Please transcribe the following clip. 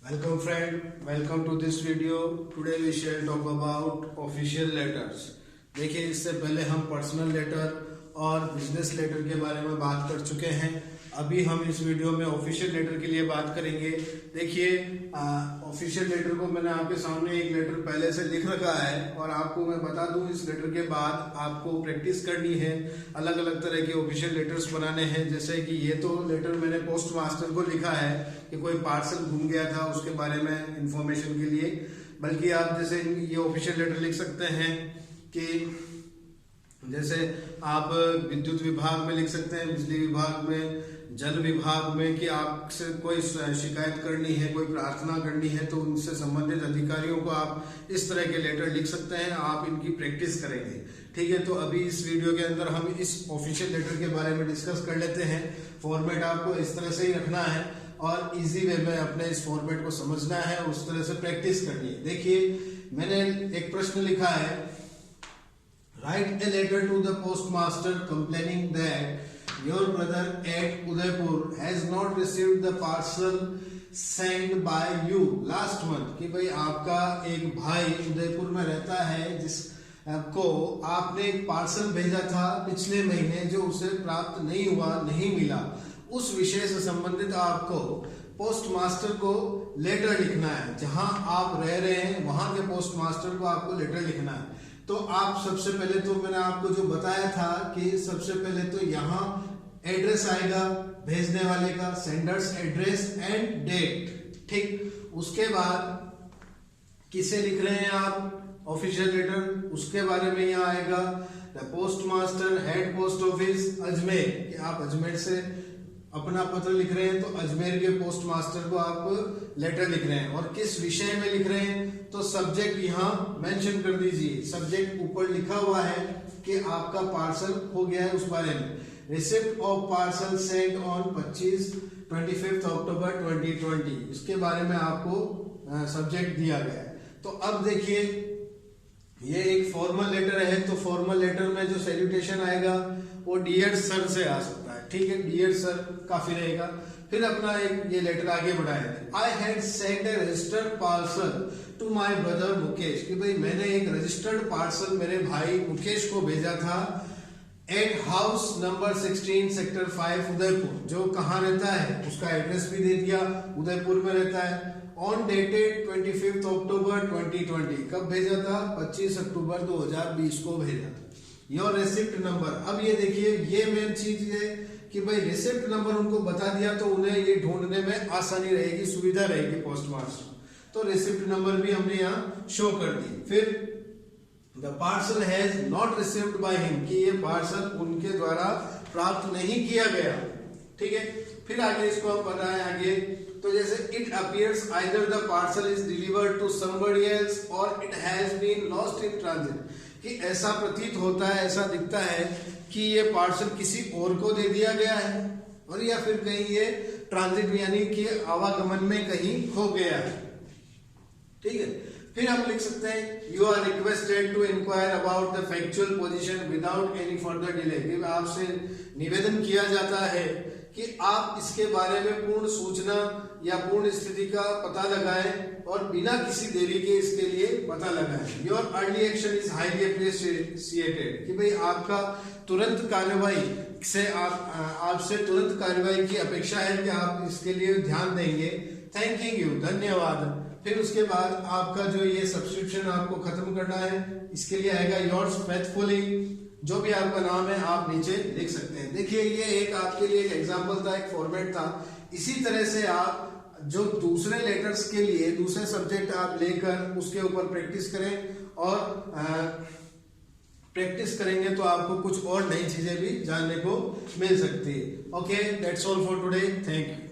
Welcome friend, welcome to this video. Today we shall talk about official letters. देखिए इससे पहले हम personal letter और बिजनेस लेटर के बारे में बात कर चुके हैं। अभी हम इस वीडियो में ऑफिशियल लेटर के लिए बात करेंगे। देखिए ऑफिशियल लेटर को मैंने आपके सामने एक लेटर पहले से लिख रखा है और आपको मैं बता दूं इस लेटर के बाद आपको प्रैक्टिस करनी है। अलग अलग तरह के ऑफिशियल लेटर्स बनाने हैं। जैसे कि ये तो लेटर मैंने पोस्ट मास्टर को लिखा है कि कोई पार्सल घूम गया था उसके बारे में इंफॉर्मेशन के लिए, बल्कि आप जैसे ये ऑफिशियल लेटर लिख सकते हैं कि जैसे आप विद्युत विभाग में लिख सकते हैं, बिजली विभाग में, जल विभाग में कि आपसे कोई शिकायत करनी है, कोई प्रार्थना करनी है तो उनसे संबंधित अधिकारियों को आप इस तरह के लेटर लिख सकते हैं। आप इनकी प्रैक्टिस करेंगे, ठीक है। तो अभी इस वीडियो के अंदर हम इस ऑफिशियल लेटर के बारे में डिस्कस कर लेते हैं। फॉर्मेट आपको इस तरह से ही रखना है और इजी वे में अपने इस फॉर्मेट को समझना है, उस तरह से प्रैक्टिस करनी है। देखिए मैंने एक प्रश्न लिखा है, write a letter to the postmaster complaining that your brother at Udaipur has not received the parcel sent by you last month। कि भाई आपका एक भाई उदयपुर में रहता है जिसको आपने एक पार्सल भेजा था पिछले महीने जो उसे प्राप्त नहीं हुआ, नहीं मिला। उस विषय से संबंधित आपको पोस्ट मास्टर को लेटर लिखना है। जहां आप रह रहे हैं वहां के पोस्ट मास्टर को आपको लेटर लिखना है। तो आप सबसे पहले तो मैंने आपको जो बताया था कि सबसे पहले तो यहाँ एड्रेस आएगा भेजने वाले का, सेंडर्स एड्रेस एंड डेट, ठीक। उसके बाद किसे लिख रहे हैं आप ऑफिशियल लेटर, उसके बारे में यहाँ आएगा the post master head post office Ajmer, कि आप अजमेर से अपना पत्र लिख रहे हैं तो अजमेर के पोस्ट मास्टर को आप लेटर लिख रहे हैं। और किस विषय में लिख रहे हैं तो सब्जेक्ट यहाँ मेंशन कर दीजिए। सब्जेक्ट ऊपर लिखा हुआ है कि आपका पार्सल हो गया है उस बारे में। Receipt of parcel Saint on 25 अक्टूबर 2020, इसके बारे में आपको सब्जेक्ट दिया गया है। तो अब देखिए ये एक फॉर्मल लेटर है तो फॉर्मल लेटर में जो सैल्यूटेशन आएगा वो डियर सर से आ सकता है, ठीक है। डियर सर काफी रहेगा। फिर अपना एक ये लेटर आगे बढ़ाया, I had sent a registered parcel to my brother Mukesh, कि भाई मैंने एक रजिस्टर्ड पार्सल मेरे भाई मुकेश को भेजा था at house number 16 sector 5 Udaipur, जो कहाँ रहता है उसका एड्रेस भी दे दिया, उदयपुर में रहता है। ऑन डेटेड 25 अक्टूबर 2020, कब भेजा था 25 अक्टूबर 2020 को भेजा था। योर रिसिप्ट नंबर, अब ये देखिए ये मेन चीज है कि भाई रिसिप्ट नंबर उनको बता दिया तो उन्हें ये ढूंढने में आसानी रहेगी, सुविधा रहेगी पोस्ट मास्टर। तो रिसिप्ट नंबर भी हमने यहाँ शो कर दी। फिर the parcel has not received by him, कि ये पार्सल उनके द्वारा प्राप्त नहीं किया गया, ठीक है। फिर आगे इसको हम बताएं आगे, तो जैसे it appears either the parcel is delivered to somebody else और it has been lost in transit, कि ऐसा प्रतीत होता है, ऐसा दिखता है कि ये पार्सल किसी और को दे दिया गया है और या फिर कहीं ये ट्रांजिट यानी कि आवागमन में कहीं खो गया है, ठीक है। फिर हम लिख सकते हैं you are requested to inquire about the factual position without any further delay, आपसे निवेदन किया जाता है कि आप इसके बारे में पूर्ण सूचना या पूर्ण स्थिति का पता लगाएं और बिना किसी देरी के इसके लिए पता लगाएं। Your early action is highly appreciated, कि भाई आपका तुरंत कार्रवाई से आपसे तुरंत कार्रवाई की अपेक्षा है कि आप इसके लिए ध्यान देंगे। थैंकिंग यू, धन्यवाद। फिर उसके बाद आपका जो ये सब्सक्रिप्शन आपको खत्म करना है, इसके लिए आएगा योर्स फेथफुली, जो भी आपका नाम है आप नीचे लिख सकते हैं। देखिए ये एक आपके लिए एक एग्जांपल था, एक फॉर्मेट था। इसी तरह से आप जो दूसरे लेटर्स के लिए दूसरे सब्जेक्ट आप लेकर उसके ऊपर प्रैक्टिस करें और प्रैक्टिस करेंगे तो आपको कुछ और नई चीजें भी जानने को मिल सकती है। Okay, that's all for today, thank you.